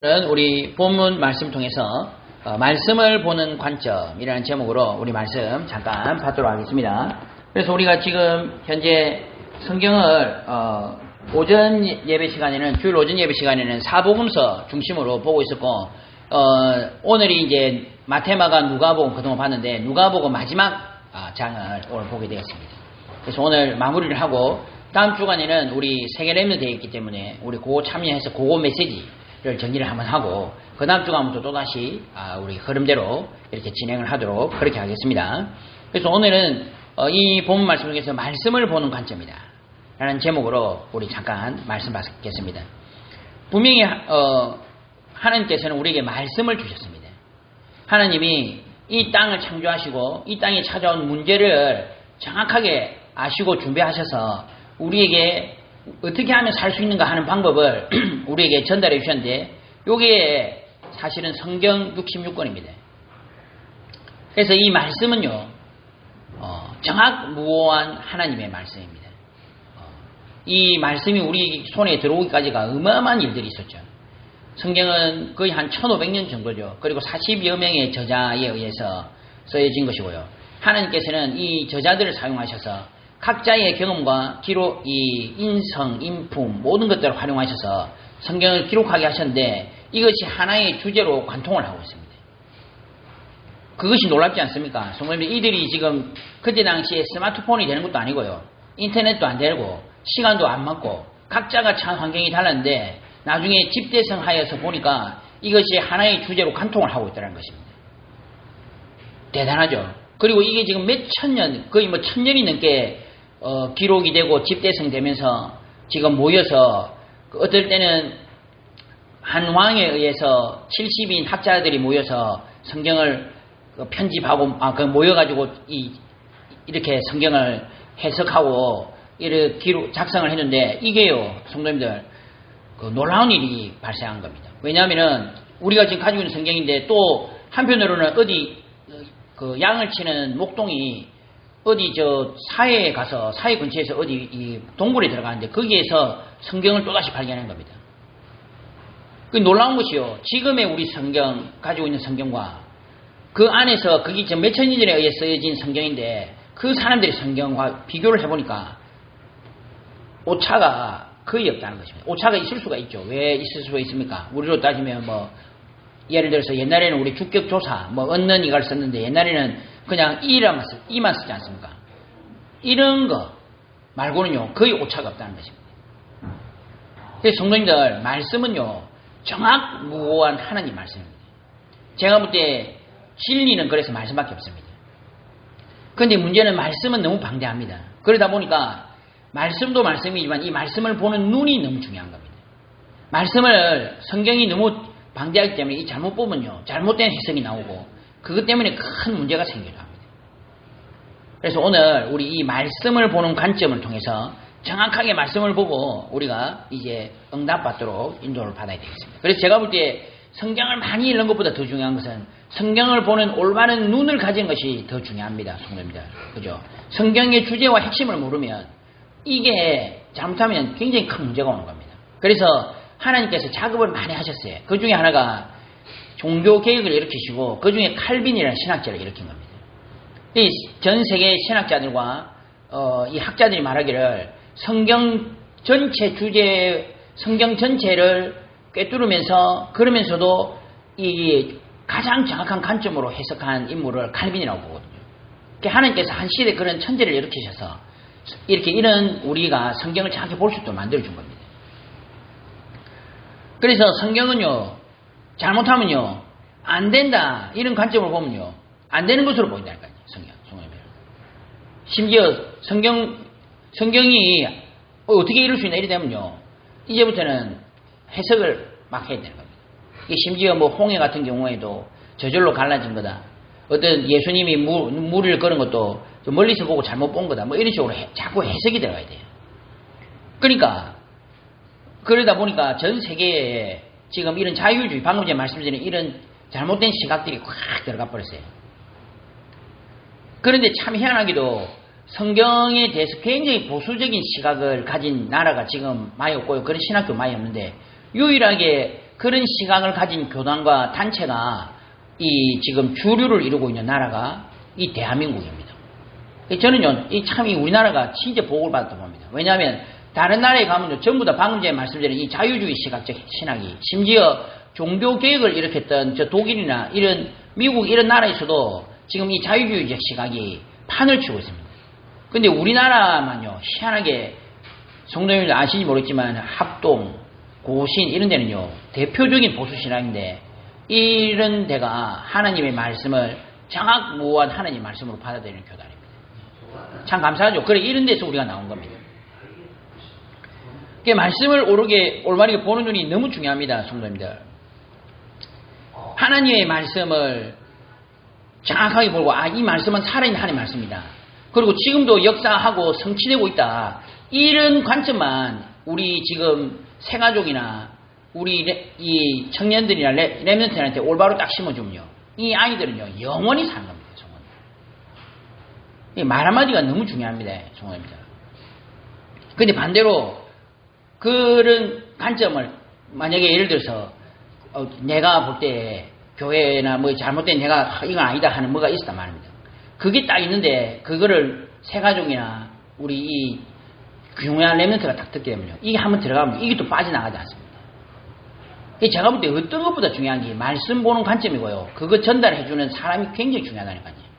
우리 본문 말씀 통해서 말씀을 보는 관점이라는 제목으로 우리 말씀 잠깐 받도록 하겠습니다. 그래서 우리가 지금 현재 성경을 오전 예배 시간에는 주일 오전 예배 시간에는 사복음서 중심으로 보고 있었고 오늘이 이제 마태마가 누가복음 그동안 봤는데 누가복음 마지막 장을 오늘 보게 되었습니다. 그래서 오늘 마무리를 하고 다음 주간에는 우리 세계 렘넌트 되어 있기 때문에 우리 그거 참여해서 그거 메시지를 정리를 한번 하고 그 다음 주간부터 또다시 우리 흐름대로 이렇게 진행을 하도록 그렇게 하겠습니다. 그래서 오늘은 이 본문 말씀 중에서 말씀을 보는 관점이다 라는 제목으로 우리 잠깐 말씀 받겠습니다. 분명히 하나님께서는 우리에게 말씀을 주셨습니다. 하나님이 이 땅을 창조하시고 이 땅에 찾아온 문제를 정확하게 아시고 준비하셔서 우리에게 어떻게 하면 살 수 있는가 하는 방법을 우리에게 전달해 주셨는데 이게 사실은 성경 66권입니다. 그래서 이 말씀은요 정확무오한 하나님의 말씀입니다. 이 말씀이 우리 손에 들어오기까지가 어마어마한 일들이 있었죠. 성경은 거의 한 1500년 정도죠. 그리고 40여 명의 저자에 의해서 쓰여진 것이고요. 하나님께서는 이 저자들을 사용하셔서 각자의 경험과 기록, 이 인성, 인품 모든 것들을 활용하셔서 성경을 기록하게 하셨는데 이것이 하나의 주제로 관통을 하고 있습니다. 그것이 놀랍지 않습니까? 성도님들 이들이 지금 그때 당시에 스마트폰이 되는 것도 아니고요. 인터넷도 안 되고 시간도 안 맞고 각자가 참 환경이 달랐는데 나중에 집대성하여서 보니까 이것이 하나의 주제로 관통을 하고 있다는 것입니다. 대단하죠. 그리고 이게 지금 몇 천년, 거의 뭐 1000년이 넘게 기록이 되고 집대성되면서 지금 모여서 어떨 때는 한 왕에 의해서 70인 학자들이 모여서 성경을 편집하고 모여가지고 이렇게 성경을 해석하고 이렇게 작성을 했는데 이게요 성도님들 놀라운 일이 발생한 겁니다. 왜냐하면은 우리가 지금 가지고 있는 성경인데 또 한편으로는 어디 양을 치는 목동이 어디 사회에 가서 사회 근처에서 어디 이 동굴에 들어가는데 거기에서 성경을 또다시 발견한 겁니다. 그 놀라운 것이요. 지금의 우리 성경 가지고 있는 성경과 그 안에서 그게 지금 몇천 년 전에 의해 쓰여진 성경인데 그 사람들의 성경과 비교를 해보니까 오차가 거의 없다는 것입니다. 오차가 있을 수가 있죠. 왜 있을 수가 있습니까? 우리로 따지면 예를 들어서 옛날에는 우리 주격조사 얻는 이걸 썼는데 옛날에는 그냥 이만 쓰지 않습니까? 이런 거 말고는요 거의 오차가 없다는 것입니다. 그래서 성도님들 말씀은요 정확무오한 하나님 말씀입니다. 제가 볼 때 진리는 그래서 말씀밖에 없습니다. 그런데 문제는 말씀은 너무 방대합니다. 그러다 보니까 말씀도 말씀이지만 이 말씀을 보는 눈이 너무 중요한 겁니다. 말씀을 성경이 너무 방대하기 때문에 이 잘못 보면요 잘못된 해석이 나오고 그것 때문에 큰 문제가 생기기도 합니다. 그래서 오늘 우리 이 말씀을 보는 관점을 통해서 정확하게 말씀을 보고 우리가 이제 응답받도록 인도를 받아야 되겠습니다. 그래서 제가 볼 때 성경을 많이 읽는 것보다 더 중요한 것은 성경을 보는 올바른 눈을 가진 것이 더 중요합니다. 성도님들. 그죠? 성경의 주제와 핵심을 모르면 이게 잘못하면 굉장히 큰 문제가 오는 겁니다. 그래서 하나님께서 작업을 많이 하셨어요. 그 중에 하나가 종교개혁을 일으키시고 그 중에 칼빈이라는 신학자를 일으킨 겁니다. 전 세계 신학자들과 이 학자들이 말하기를 성경 전체 주제, 성경 전체를 꿰뚫으면서 그러면서도 이 가장 정확한 관점으로 해석한 인물을 칼빈이라고 보거든요. 하나님께서 한 시대에 그런 천재를 일으키셔서 이런 우리가 성경을 정확히 볼 수 있도록 만들어준 겁니다. 그래서 성경은요 잘못하면요 안 된다 이런 관점으로 보면요 안 되는 것으로 보인다니까요. 성경이 심지어 성경이 어떻게 이룰 수 있나 이래 되면요 이제부터는 해석을 막 해야 되는 겁니다. 심지어 홍해 같은 경우에도 저절로 갈라진 거다. 어떤 예수님이 물을 걸은 것도 멀리서 보고 잘못 본 거다. 이런 식으로 자꾸 해석이 들어가야 돼요. 그러다 보니까 전 세계에 지금 이런 자유주의, 방금 전에 말씀드린 이런 잘못된 시각들이 확 들어가 버렸어요. 그런데 참 희한하게도 성경에 대해서 굉장히 보수적인 시각을 가진 나라가 지금 많이 없고요. 그런 신학교 많이 없는데 유일하게 그런 시각을 가진 교단과 단체가 이 지금 주류를 이루고 있는 나라가 이 대한민국입니다. 저는요, 이 우리나라가 진짜 복을 받았다고 봅니다. 왜냐하면 다른 나라에 가면요, 전부 다 방금 전에 말씀드린 이 자유주의 시각적 신학이, 심지어 종교 개혁을 일으켰던 저 독일이나 이런 미국 이런 나라에서도 지금 이 자유주의적 시각이 판을 치고 있습니다. 근데 우리나라만요, 희한하게 성도님들 아시는지 모르겠지만 합동, 고신 이런 데는요, 대표적인 보수 신학인데 이런 데가 하나님의 말씀을 정확무한 하나님의 말씀으로 받아들이는 교단입니다. 참 감사하죠. 그래 이런 데서 우리가 나온 겁니다. 그 말씀을 올바르게 보는 눈이 너무 중요합니다, 성도님들. 하나님의 말씀을 정확하게 보고 이 말씀은 살아있는 하나님의 말씀이다. 그리고 지금도 역사하고 성취되고 있다. 이런 관점만 우리 지금 새가족이나 우리 이 청년들이나 렘넌트한테 올바로 딱 심어주면요, 이 아이들은요 영원히 사는 겁니다. 말 한마디가 너무 중요합니다. 성도입니다. 근데 반대로 그런 관점을 만약에 예를 들어서 내가 볼 때 교회나 뭐 잘못된 내가 이건 아니다 하는 뭐가 있었단 말입니다. 그게 딱 있는데 그거를 새가족이나 우리 이 중요한 렘넌트가 딱 듣게 되면요, 이게 한번 들어가면 이게 또 빠져나가지 않습니다. 제가 볼 때 어떤 것보다 중요한 게 말씀 보는 관점이고요, 그거 전달해주는 사람이 굉장히 중요하다니까요.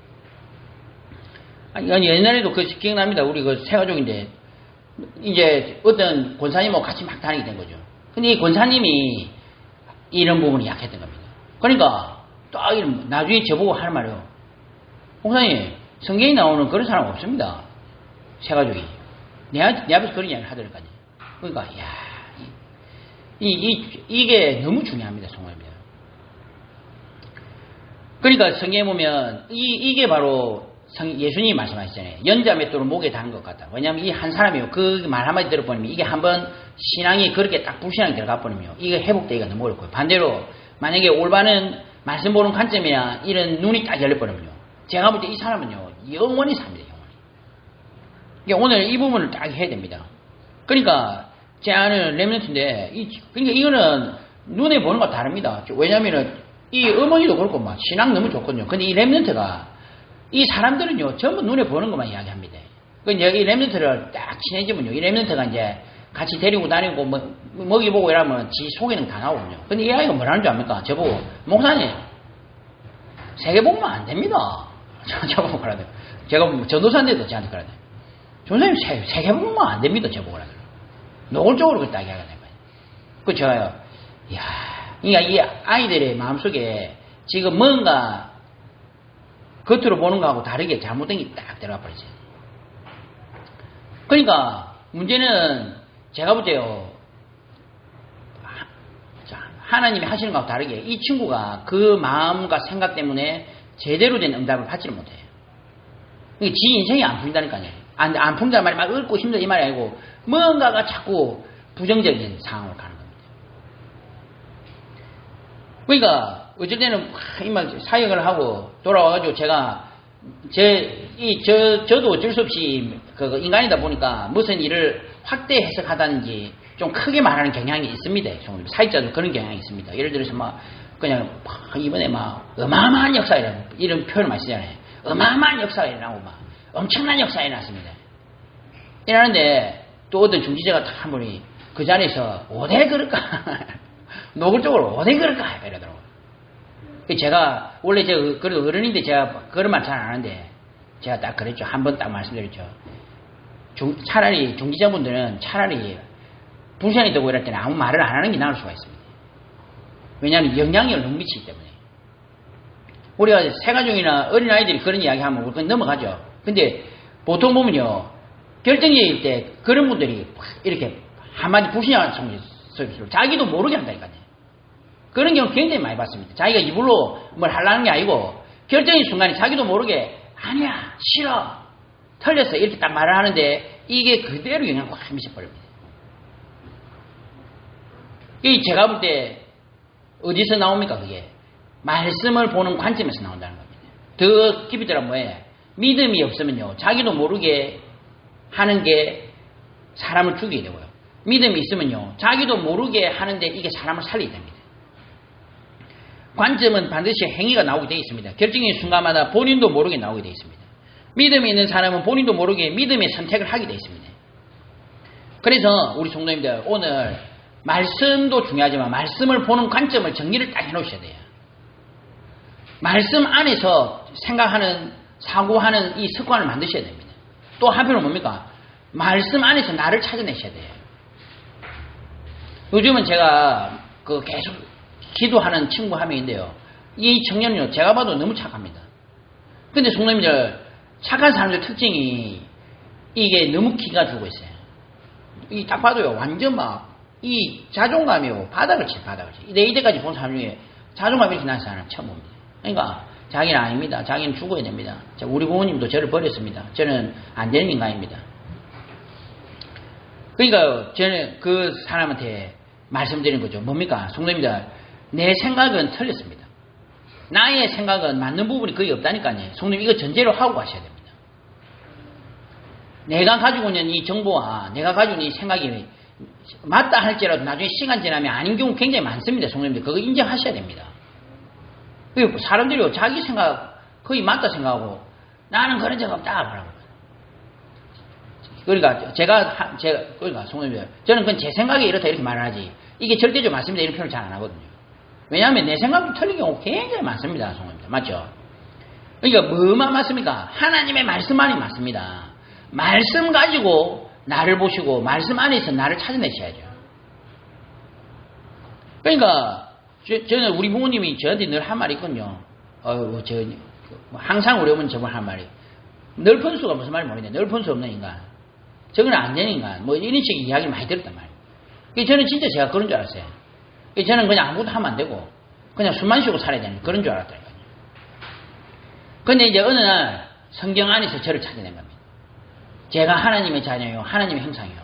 아니, 옛날에도 그 기억납니다. 우리 그 새가족인데 이제 어떤 권사님하고 같이 막 다니게 된 거죠. 근데 이 권사님이 이런 부분이 약했던 겁니다. 그러니까 딱 나중에 저보고 하는 말이에요. 목사님, 성경에 나오는 그런 사람 없습니다. 새가족이. 내 앞에서 그런 이야기를 하더라고요. 그러니까 이게 너무 중요합니다. 성경입니다. 그러니까 성경에 보면 이게 바로 예수님이 말씀하시잖아요. 연자 맷돌을 목에 다는 것 같다. 왜냐하면 이 한 사람이요, 그 말 한마디 들어보면 이게 한번 신앙이 그렇게 딱 불신앙이 들어가 버리면 이게 회복되기가 너무 어렵고요. 반대로 만약에 올바른 말씀 보는 관점이나 이런 눈이 딱 열려버리면요, 제가 볼 때 이 사람은요 영원히 삽니다. 영원히. 그러니까 오늘 이 부분을 딱 해야 됩니다. 그러니까 제 아는 렘넌트인데 그러니까 이거는 눈에 보는 거 다릅니다. 왜냐하면은 이 어머니도 그렇고 막 신앙 너무 좋거든요. 근데 이 렘넌트가 이 사람들은요 전부 눈에 보는 것만 이야기합니다. 그러니까 이 렘넌트를 딱 친해지면요, 이 렘넌트가 이제 같이 데리고 다니고 먹이보고 이러면 지 속에는 다 나오거든요. 근데 이 아이가 뭐라는 줄 압니까? 저보고 목사님 세계복음은 안 됩니다. 저보고 그러더라고요. 제가 전도사인데도 저한테 그러더라고요. 전도사님 세계복음은 안 됩니다. 저보고 그러더라고요. 노골적으로 그렇게 이야기하는 거예요. 그 저요, 이야, 그러니까 이 아이들의 마음속에 지금 뭔가 겉으로 보는 거하고 다르게 잘못된 게 딱 들어가 버리죠. 그러니까 문제는 제가 볼 때요, 하나님이 하시는 거하고 다르게 이 친구가 그 마음과 생각 때문에 제대로 된 응답을 받지를 못해요. 지 인생이 안 풀린다니까요. 안 풀린다는 말이 막 얽고 힘들다 이 말이 아니고 뭔가가 자꾸 부정적인 상황으로 가는 겁니다. 그러니까 어쩔 때는 이만 사역을 하고 돌아와가지고 제가 저도 어쩔 수 없이 그 인간이다 보니까 무슨 일을 확대 해석하다든지 좀 크게 말하는 경향이 있습니다. 사역자도 그런 경향이 있습니다. 예를 들어서 막 그냥 이번에 막 어마어마한 역사이라고 이런 표현을 많이 쓰잖아요. 어마어마한 역사가 일어나고 막 엄청난 역사가 일어났습니다. 이러는데 또 어떤 중지자가 딱 한 분이 그 자리에서 어디 그럴까? 노골적으로 어디 그럴까? 이러더라고요. 제가 원래 그래도 어른인데 제가 그런 말 잘 안 하는데 제가 딱 그랬죠. 한 번 딱 말씀드렸죠. 차라리 중지자분들은 차라리 불신이 되고 이럴 때는 아무 말을 안 하는 게 나을 수가 있습니다. 왜냐하면 영향력을 너무 미치기 때문에. 우리가 새가족이나 어린아이들이 그런 이야기하면 우리가 넘어가죠. 근데 보통 보면요, 결정적일 때 그런 분들이 이렇게 한마디 불신하는 소리로 자기도 모르게 한다니까요. 그런 경우 굉장히 많이 봤습니다. 자기가 입으로 뭘 하려는 게 아니고 결정의 순간에 자기도 모르게 아니야, 싫어, 틀렸어 이렇게 딱 말을 하는데 이게 그대로 영향을 확 미쳐버립니다. 이게 제가 볼 때 어디서 나옵니까? 그게 말씀을 보는 관점에서 나온다는 겁니다. 더 깊이 들어가면 뭐예요? 믿음이 없으면요, 자기도 모르게 하는 게 사람을 죽이게 되고요. 믿음이 있으면요, 자기도 모르게 하는데 이게 사람을 살리게 됩니다. 관점은 반드시 행위가 나오게 되어 있습니다. 결정의 순간마다 본인도 모르게 나오게 되어 있습니다. 믿음이 있는 사람은 본인도 모르게 믿음의 선택을 하게 되어 있습니다. 그래서 우리 성도님들 오늘 말씀도 중요하지만 말씀을 보는 관점을 정리를 딱 해놓으셔야 돼요. 말씀 안에서 생각하는 사고하는 이 습관을 만드셔야 됩니다. 또 한편은 뭡니까? 말씀 안에서 나를 찾아내셔야 돼요. 요즘은 제가 계속 기도하는 친구 한 명인데요. 이 청년은요, 제가 봐도 너무 착합니다. 근데 성도님들, 착한 사람들 특징이 이게 너무 기가 죽고 있어요. 이 딱 봐도요, 완전 이 자존감이요, 바닥을 칠. 내 이때까지 본 사람 중에 자존감이 이렇게 난 사람 처음 봅니다. 그러니까, 자기는 아닙니다. 자기는 죽어야 됩니다. 우리 부모님도 저를 버렸습니다. 저는 안 되는 인간입니다. 그러니까, 저는 그 사람한테 말씀드리는 거죠. 뭡니까? 성도님들, 내 생각은 틀렸습니다. 나의 생각은 맞는 부분이 거의 없다니까요. 성도님, 이거 전제로 하고 가셔야 됩니다. 내가 가지고 있는 이 정보와 내가 가지고 있는 이 생각이 맞다 할지라도 나중에 시간 지나면 아닌 경우 굉장히 많습니다. 성도님들, 그거 인정하셔야 됩니다. 사람들이 자기 생각 거의 맞다 생각하고 나는 그런 적 없다 말하고. 그러니까 그러니까 성도님들, 저는 그건 제 생각이 이렇다 이렇게 말을 하지 이게 절대적으로 맞습니다 이런 표현을 잘 안 하거든요. 왜냐하면 내 생각이 틀린 경우 굉장히 많습니다. 성도님들, 맞죠? 그러니까 뭐만 맞습니까? 하나님의 말씀만이 맞습니다. 말씀 가지고 나를 보시고 말씀 안에서 나를 찾아내셔야죠. 그러니까 저는 우리 부모님이 저한테 늘 한 말이 있거든요. 항상 우리 어머니 저번 한 말이, 넓은 수가 무슨 말인지 모르겠는데 넓은 수 없는 인간, 저건 안 되는 인간, 뭐 이런 식의 이야기를 많이 들었단 말이에요. 저는 진짜 제가 그런 줄 알았어요. 저는 그냥 아무것도 하면 안 되고 그냥 숨만 쉬고 살아야 되는 그런 줄 알았다니까요. 근데 이제 어느 날 성경 안에서 저를 찾아낸 겁니다. 제가 하나님의 자녀요, 하나님의 형상이요.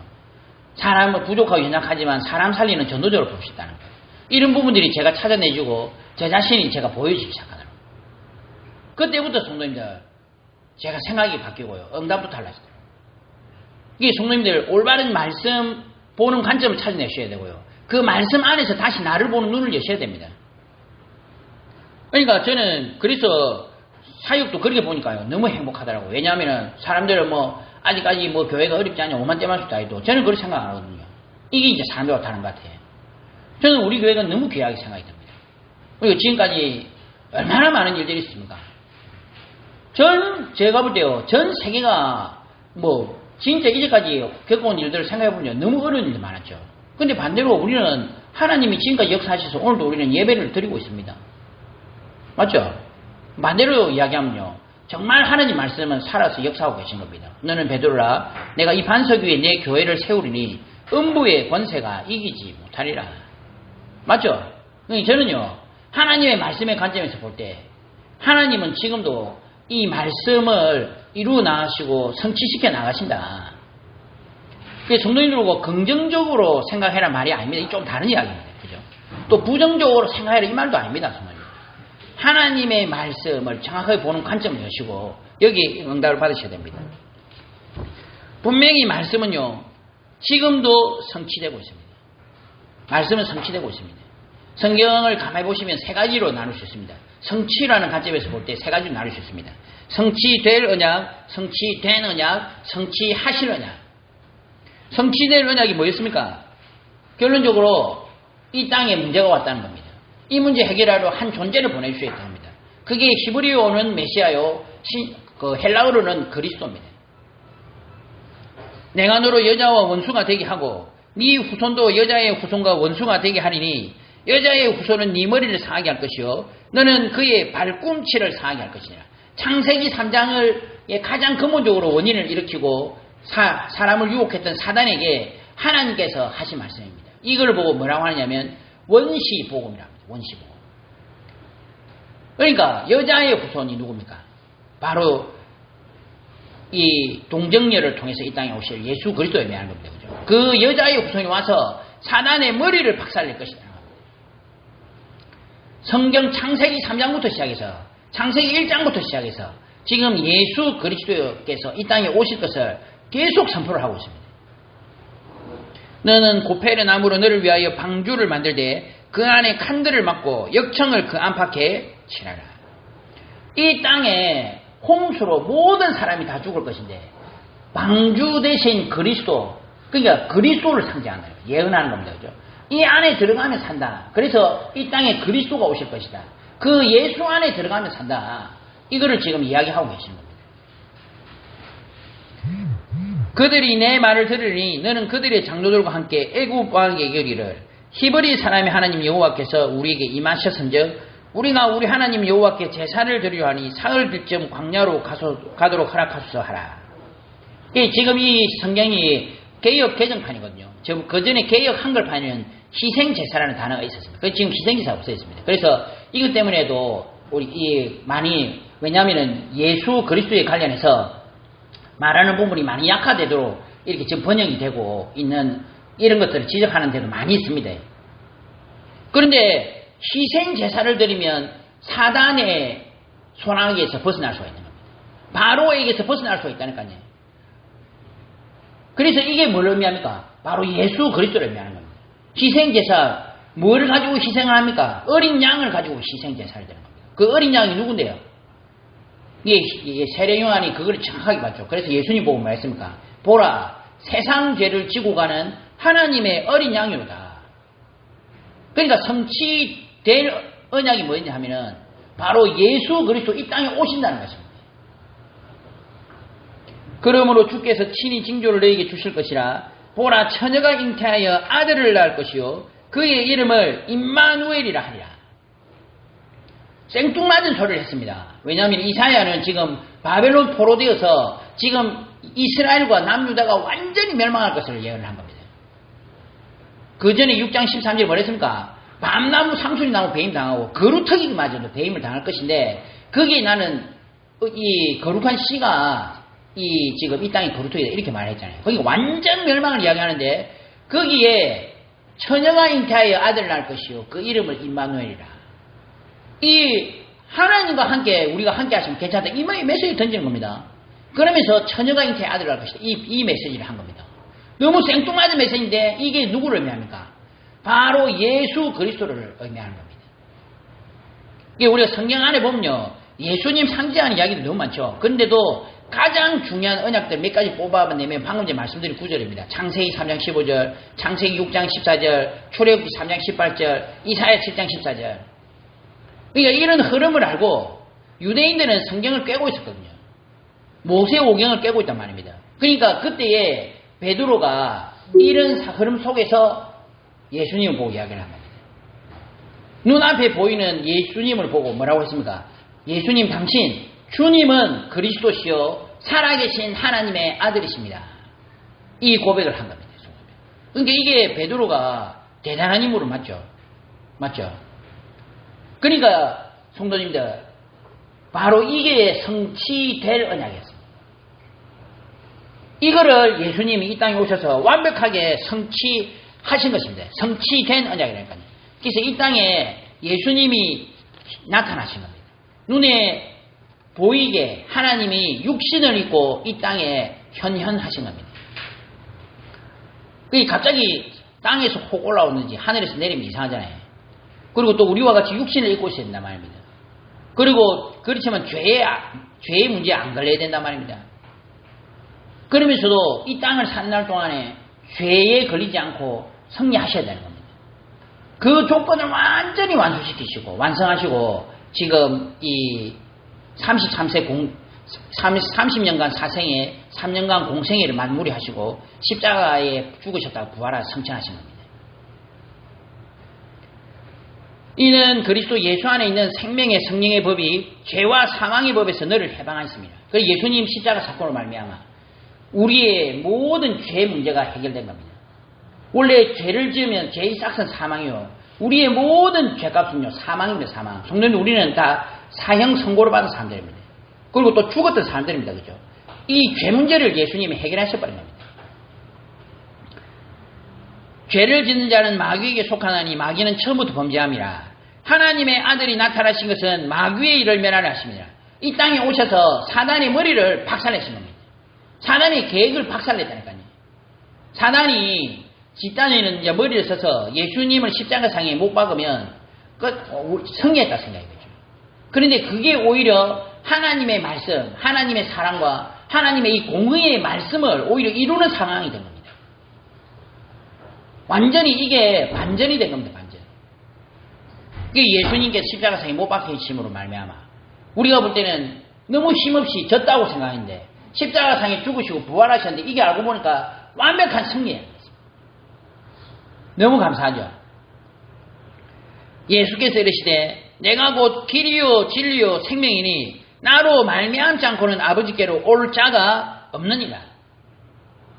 사람은 부족하고 연약하지만 사람 살리는 전도적으로 볼 수 있다는 거예요. 이런 부분들이 제가 찾아내주고 제 자신이 제가 보여주기 시작하더라고요. 그때부터 성도님들, 제가 생각이 바뀌고요. 응답도 달라지더라고요. 이게 성도님들, 올바른 말씀 보는 관점을 찾아내셔야 되고요. 그 말씀 안에서 다시 나를 보는 눈을 여셔야 됩니다. 그러니까 저는 그래서 사역도 그렇게 보니까요, 너무 행복하더라고요. 왜냐하면 사람들은 아직까지 교회가 어렵지 않냐, 오만 때만 수도 아니고, 저는 그렇게 생각 안 하거든요. 이게 이제 사람들과 다른 것 같아요. 저는 우리 교회가 너무 귀하게 생각이 됩니다. 그리고 지금까지 얼마나 많은 일들이 있습니까? 제가 볼 때요, 전 세계가 진짜 이제까지 겪어온 일들을 생각해보면 너무 어려운 일도 많았죠. 근데 반대로 우리는 하나님이 지금까지 역사하셔서 오늘도 우리는 예배를 드리고 있습니다. 맞죠? 반대로 이야기하면요, 정말 하나님 말씀은 살아서 역사하고 계신 겁니다. 너는 베드로라, 내가 이 반석 위에 내 교회를 세우리니 음부의 권세가 이기지 못하리라. 맞죠? 저는요, 하나님의 말씀의 관점에서 볼 때 하나님은 지금도 이 말씀을 이루어 나가시고 성취시켜 나가신다. 성도님들과 긍정적으로 생각해라 말이 아닙니다. 이 좀 다른 이야기입니다. 그죠? 또 부정적으로 생각해라 이 말도 아닙니다. 성도님. 하나님의 말씀을 정확하게 보는 관점을 여시고 여기 응답을 받으셔야 됩니다. 분명히 말씀은요, 지금도 성취되고 있습니다. 말씀은 성취되고 있습니다. 성경을 가만히 보시면 세 가지로 나눌 수 있습니다. 성취라는 관점에서 볼 때 세 가지로 나눌 수 있습니다. 성취될 언약, 성취된 언약, 성취하실 언약. 성취될 언약이 뭐였습니까? 결론적으로 이 땅에 문제가 왔다는 겁니다. 이 문제 해결하러 한 존재를 보내주셔야 합니다. 그게 히브리어는 메시아요, 헬라어로는 그리스도입니다. 내가 너로 여자와 원수가 되게 하고 네 후손도 여자의 후손과 원수가 되게 하리니 여자의 후손은 네 머리를 상하게 할 것이요 너는 그의 발꿈치를 상하게 할 것이니라. 창세기 3장을 가장 근본적으로 원인을 일으키고 사람을 유혹했던 사단에게 하나님께서 하신 말씀입니다. 이걸 보고 뭐라고 하냐면 원시복음이랍니다. 원시복음. 그러니까 여자의 후손이 누굽니까? 바로 이 동정녀를 통해서 이 땅에 오실 예수 그리스도에 의미하는 겁니다. 그죠? 그 여자의 후손이 와서 사단의 머리를 박살낼 것이다. 성경 창세기 3장부터 시작해서 창세기 1장부터 시작해서 지금 예수 그리스도께서 이 땅에 오실 것을 계속 선포를 하고 있습니다. 너는 고페르 나무로 너를 위하여 방주를 만들되 그 안에 칸들을 막고 역청을 그 안팎에 칠하라. 이 땅에 홍수로 모든 사람이 다 죽을 것인데 방주 대신 그리스도, 그러니까 그리스도를 상징하는 거예요. 예언하는 겁니다. 그죠? 이 안에 들어가면 산다. 그래서 이 땅에 그리스도가 오실 것이다. 그 예수 안에 들어가면 산다. 이거를 지금 이야기하고 계시는 겁니다. 그들이 내 말을 들으니 너는 그들의 장로들과 함께 애굽 왕에게 이르기를 히브리 사람의 하나님 여호와께서 우리에게 임하셨은즉 우리가 우리 하나님 여호와께 제사를 드리려 하니 사흘 들쯤 광야로 가도록 허락하소서 하라. 지금 이 성경이 개역 개정판이거든요. 지금 그 전에 개역 한글판에는 희생제사라는 단어가 있었습니다. 지금 희생제사가 없어졌습니다. 그래서 이것 때문에도 우리 많이, 왜냐하면 예수 그리스도에 관련해서 말하는 부분이 많이 약화되도록 이렇게 지금 번역이 되고 있는 이런 것들을 지적하는 데도 많이 있습니다. 그런데 희생제사를 드리면 사단의 손아귀에서 벗어날 수가 있는 겁니다. 바로에게서 벗어날 수가 있다니까요. 그래서 이게 뭘 의미합니까? 바로 예수 그리스도를 의미하는 겁니다. 희생제사, 뭘 가지고 희생을 합니까? 어린 양을 가지고 희생제사를 드리는 겁니다. 그 어린 양이 누군데요? 이게 세례 요한이 그걸 정확하게 봤죠. 그래서 예수님 보고 말했습니까? 보라, 세상 죄를 지고 가는 하나님의 어린 양이로다. 그러니까 성취될 언약이 뭐였냐 하면은 바로 예수 그리스도 이 땅에 오신다는 것입니다. 그러므로 주께서 친히 징조를 너에게 주실 것이라. 보라, 처녀가 잉태하여 아들을 낳을 것이요 그의 이름을 임마누엘이라 하리라. 생뚱맞은 소리를 했습니다. 왜냐하면 이사야는 지금 바벨론 포로되어서 지금 이스라엘과 남유다가 완전히 멸망할 것을 예언을 한 겁니다. 그 전에 6장 13절에 뭐랬습니까? 밤나무 상수리 나무 배임 당하고 거루터기마저도 배임을 당할 것인데, 거기에 나는 이 거룩한 씨가 지금 이 땅이 거루터기다 이렇게 말했잖아요. 거기 완전 멸망을 이야기하는데 거기에 처녀가 잉태하여 아들을 낳을 것이요 그 이름을 임마누엘이라. 이 하나님과 함께 우리가 함께 하시면 괜찮다. 이 메시지 던지는 겁니다. 그러면서 처녀가 잉태하여 아들을 낳을 것이다. 이 메시지를 한 겁니다. 너무 생뚱맞은 메시지인데 이게 누구를 의미합니까? 바로 예수 그리스도를 의미하는 겁니다. 이게 우리가 성경 안에 보면요, 예수님 상징하는 이야기도 너무 많죠. 그런데도 가장 중요한 언약들 몇 가지 뽑아내면 방금 전에 말씀드린 구절입니다. 창세기 3장 15절, 창세기 6장 14절, 출애굽기 3장 18절, 이사야 7장 14절. 그러니까 이런 흐름을 알고 유대인들은 성경을 꿰고 있었거든요. 모세 오경을 꿰고 있단 말입니다. 그러니까 그때에 베드로가 이런 흐름 속에서 예수님을 보고 이야기를 한 겁니다. 눈앞에 보이는 예수님을 보고 뭐라고 했습니까? 예수님 당신, 주님은 그리스도시요 살아계신 하나님의 아들이십니다. 이 고백을 한 겁니다. 그러니까 이게 베드로가 대단한 인물은 맞죠? 맞죠? 그러니까 성도님들, 바로 이게 성취될 언약이었습니다. 이거를 예수님이 이 땅에 오셔서 완벽하게 성취하신 것입니다. 성취된 언약이라니까요. 그래서 이 땅에 예수님이 나타나신 겁니다. 눈에 보이게 하나님이 육신을 입고 이 땅에 현현하신 겁니다. 그게 갑자기 땅에서 혹 올라오는지 하늘에서 내리면 이상하잖아요. 그리고 또 우리와 같이 육신을 입고 있어야 된단 말입니다. 그리고 그렇지만 죄의 문제에 안 걸려야 된단 말입니다. 그러면서도 이 땅을 사는 날 동안에 죄에 걸리지 않고 승리하셔야 되는 겁니다. 그 조건을 완전히 완수시키시고 완성하시고 지금 이 30년간 사생에 3년간 공생애를 만무리하시고 십자가에 죽으셨다가 부활하여 성천하신 겁니다. 이는 그리스도 예수 안에 있는 생명의 성령의 법이 죄와 사망의 법에서 너를 해방하였습니다. 그래서 예수님 십자가 사건으로 말미암아 우리의 모든 죄 문제가 해결된 겁니다. 원래 죄를 지으면 죄의 싹은 사망이요. 우리의 모든 죄값은요 사망입니다. 사망. 성도님, 우리는 다 사형 선고를 받은 사람들입니다. 그리고 또 죽었던 사람들입니다. 그죠? 이 죄 문제를 예수님이 해결하셔버린 겁니다. 죄를 짓는 자는 마귀에게 속하나니 마귀는 처음부터 범죄함이라. 하나님의 아들이 나타나신 것은 마귀의 일을 멸하려 하십니다. 이 땅에 오셔서 사단의 머리를 박살내신 겁니다. 사단의 계획을 박살냈다니까요. 사단이 집단에는 이제 머리를 써서 예수님을 십자가상에 못 박으면 성리했다 생각이죠. 그런데 그게 오히려 하나님의 말씀, 하나님의 사랑과 하나님의 이 공의의 말씀을 오히려 이루는 상황이 된 겁니다. 완전히 이게 반전이 된 겁니다. 반전. 이게 예수님께서 십자가상에 못 박히심으로 말미암아 우리가 볼 때는 너무 힘없이 졌다고 생각했는데 십자가상에 죽으시고 부활하셨는데 이게 알고 보니까 완벽한 승리예요. 너무 감사하죠. 예수께서 이르시되 내가 곧 길이요 진리요 생명이니 나로 말미암지 않고는 아버지께로 올 자가 없느니라.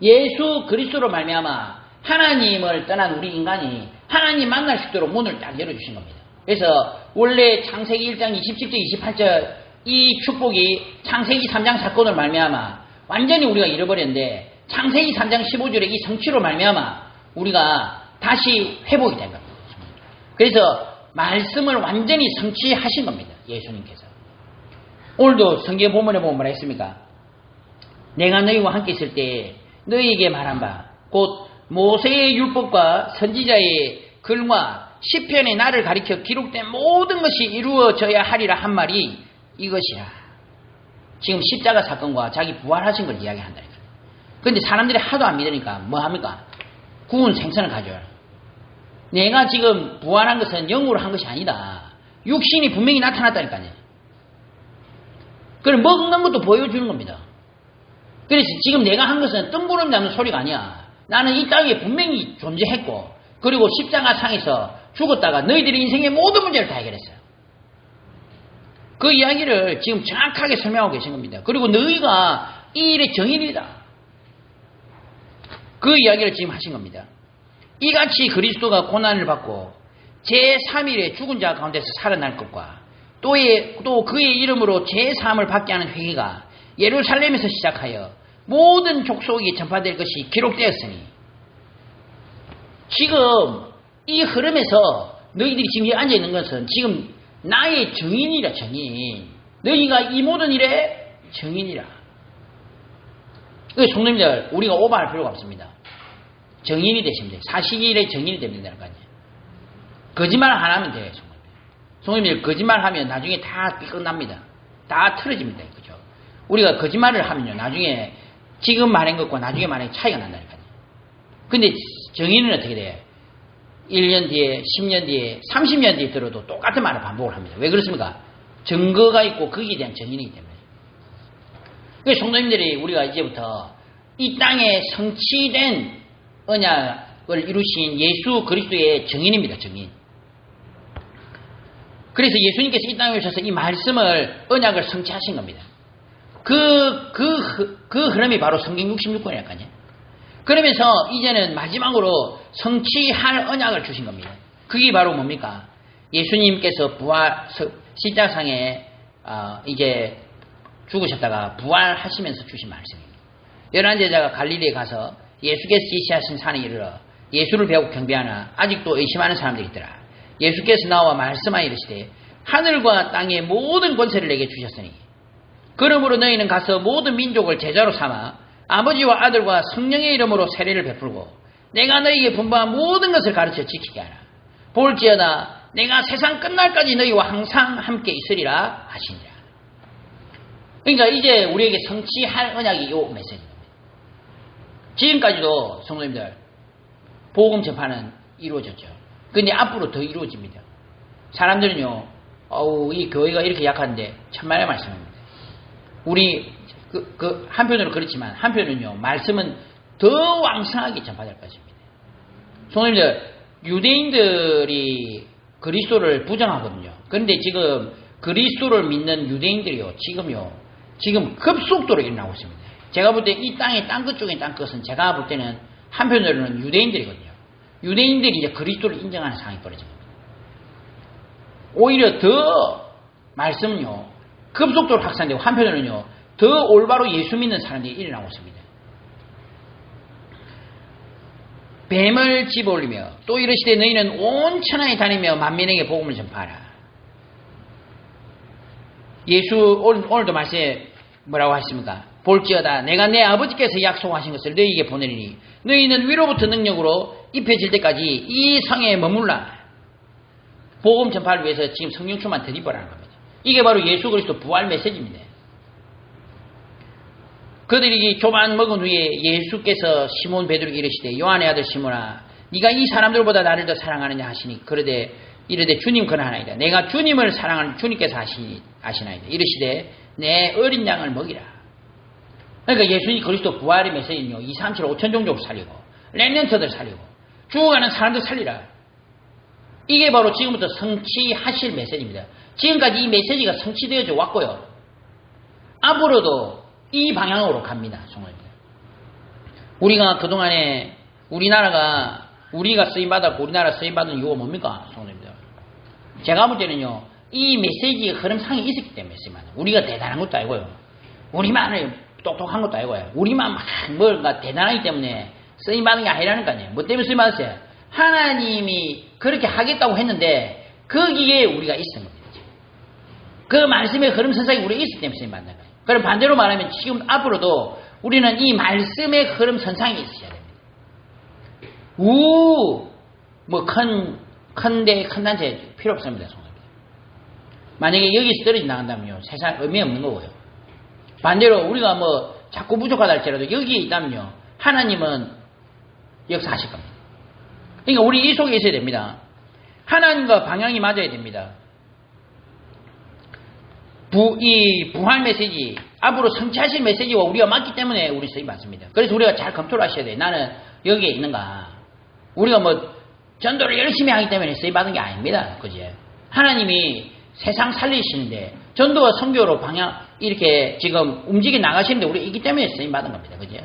예수 그리스도로 말미암아 하나님을 떠난 우리 인간이 하나님 만날 수 있도록 문을 딱 열어주신 겁니다. 그래서 원래 창세기 1장 27절 28절 이 축복이 창세기 3장 사건을 말미암아 완전히 우리가 잃어버렸는데 창세기 3장 15절의 이 성취로 말미암아 우리가 다시 회복이 된 겁니다. 그래서 말씀을 완전히 성취하신 겁니다. 예수님께서. 오늘도 성경 본문에 보면 뭐라 했습니까? 내가 너희와 함께 있을 때 너희에게 말한 바 곧 모세의 율법과 선지자의 글과 시편에 나를 가리켜 기록된 모든 것이 이루어져야 하리라 한 말이 이것이라. 지금 십자가 사건과 자기 부활하신 걸 이야기한다니까. 그런데 사람들이 하도 안 믿으니까 뭐 합니까? 구운 생선을 가져라. 내가 지금 부활한 것은 영으로 한 것이 아니다. 육신이 분명히 나타났다니까요. 그걸 먹는 것도 보여주는 겁니다. 그래서 지금 내가 한 것은 뜬구름 잡는 소리가 아니야. 나는 이 땅에 분명히 존재했고 그리고 십자가 상에서 죽었다가 너희들의 인생의 모든 문제를 다 해결했어요. 그 이야기를 지금 정확하게 설명하고 계신 겁니다. 그리고 너희가 이 일의 정인이다. 그 이야기를 지금 하신 겁니다. 이같이 그리스도가 고난을 받고 제3일에 죽은 자 가운데서 살아날 것과 또 그의 이름으로 제3을 받게 하는 회개가 예루살렘에서 시작하여 모든 족속이 전파될 것이 기록되었으니 지금 이 흐름에서 너희들이 지금 앉아있는 것은 지금 나의 증인이라. 증인. 너희가 이 모든 일의 증인이라. 그래서 성도님들 우리가 오버할 필요가 없습니다. 증인이 되시면 돼요. 사실의 증인이 됩니다. 거짓말 안 하면 돼요. 성도님들 거짓말하면 나중에 다 끝납니다. 다 틀어집니다. 그죠? 우리가 거짓말을 하면요 나중에 지금 말한 것과 나중에 말한 게 차이가 난다니까요. 근데 증인은 어떻게 돼요? 1년 뒤에 10년 뒤에 30년 뒤에 들어도 똑같은 말을 반복을 합니다. 왜 그렇습니까? 증거가 있고 거기에 대한 증인이기 때문에. 그래서 성도님들이 우리가 이제부터 이 땅에 성취된 언약을 이루신 예수 그리스도의 증인입니다. 증인. 그래서 예수님께서 이 땅에 오셔서 이 말씀을 언약을 성취하신 겁니다. 그 흐름이 바로 성경 66권이랄까요. 그러면서 이제는 마지막으로 성취할 언약을 주신 겁니다. 그게 바로 뭡니까? 예수님께서 십자가상에 이제 죽으셨다가 부활하시면서 주신 말씀입니다. 11제자가 갈릴리에 가서 예수께서 지시하신 산에 이르러 예수를 배우고 경배하나 아직도 의심하는 사람들이 있더라. 예수께서 나와 말씀하여 이르시되 하늘과 땅의 모든 권세를 내게 주셨으니 그러므로 너희는 가서 모든 민족을 제자로 삼아 아버지와 아들과 성령의 이름으로 세례를 베풀고 내가 너희에게 분부한 모든 것을 가르쳐 지키게 하라. 볼지어다 내가 세상 끝날까지 너희와 항상 함께 있으리라 하시니라. 그러니까 이제 우리에게 성취할 언약이 이 메시지입니다. 지금까지도 성도님들 복음 전파는 이루어졌죠. 그런데 앞으로 더 이루어집니다. 사람들은요 이 교회가 이렇게 약한데 천만의 말씀입니다. 우리 한편으로 그렇지만 한편은요 말씀은 더 왕성하게 전파될 것입니다. 성도님들 유대인들이 그리스도를 부정하거든요. 그런데 지금 그리스도를 믿는 유대인들이요 지금 급속도로 일어나고 있습니다. 제가 볼 때 이 땅의 땅끝 중에 땅끝은 제가 볼 때는 한편으로는 유대인들이거든요. 유대인들이 이제 그리스도를 인정하는 상황이 벌어진 겁니다. 오히려 더 말씀은요 급속도로 확산되고 한편으로는요 더 올바로 예수 믿는 사람들이 일어나고 있습니다. 뱀을 집어올리며 또 이르시되 너희는 온 천하에 다니며 만민에게 복음을 전파하라. 예수 오늘도 말씀에 뭐라고 하십니까? 볼지어다 내가 내 아버지께서 약속하신 것을 너희에게 보내리니 너희는 위로부터 능력으로 입혀질 때까지 이 성에 머물라. 복음 전파를 위해서 지금 성령충만 드리버라는 겁니다. 이게 바로 예수 그리스도 부활 메시지입니다. 그들이 조반 먹은 후에 예수께서 시몬 베드로에게 이르시되 요한의 아들 시몬아 네가 이 사람들보다 나를 더 사랑하느냐 하시니 그러되 이르되 주님 그러하나이다. 내가 주님을 사랑하는 주님께서 아시나이다. 이르시되 내 어린 양을 먹이라. 그러니까 예수님 그리스도 부활의 메시지는요. 2, 3, 7, 5천 종족 살리고 렘넌트들 살리고 죽어가는 사람들 살리라. 이게 바로 지금부터 성취하실 메시지입니다. 지금까지 이 메시지가 성취되어져 왔고요. 앞으로도 이 방향으로 갑니다. 성도님들. 우리가 그동안에 우리가 쓰임받았고 우리나라 쓰임받은 이유가 뭡니까? 성도님들. 제가 볼 때는요. 이 메시지의 흐름상이 있었기 때문에 쓰임받는. 우리가 대단한 것도 아니고요. 우리만을 똑똑한 것도 아니고요. 우리만 막 뭔가 대단하기 때문에 쓰임받는 게 아니라니까요. 뭐 때문에 쓰임받았어요? 하나님이 그렇게 하겠다고 했는데 거기에 우리가 있은 겁니다. 그 말씀의 흐름선상에 우리가 있기 때문에 쓰임받는 거예요. 그럼 반대로 말하면 지금 앞으로도 우리는 이 말씀의 흐름선상에 있어야 됩니다. 뭐 큰 단체 필요 없습니다. 만약에 여기서 떨어져 나간다면요. 세상 의미 없는 거고요. 반대로 우리가 뭐 자꾸 부족하다 할지라도 여기에 있다면요. 하나님은 역사하실 겁니다. 그러니까 우리 이 속에 있어야 됩니다. 하나님과 방향이 맞아야 됩니다. 이 부활 메시지, 앞으로 성취하실 메시지와 우리가 맞기 때문에 우리 쓰임 받습니다. 그래서 우리가 잘 검토를 하셔야 돼요. 나는 여기에 있는가. 우리가 뭐 전도를 열심히 하기 때문에 쓰임 받은 게 아닙니다. 그지? 하나님이 세상 살리시는데 전도와 선교로 방향 이렇게 지금 움직여 나가시는데 우리가 있기 때문에 쓰임 받은 겁니다. 그지?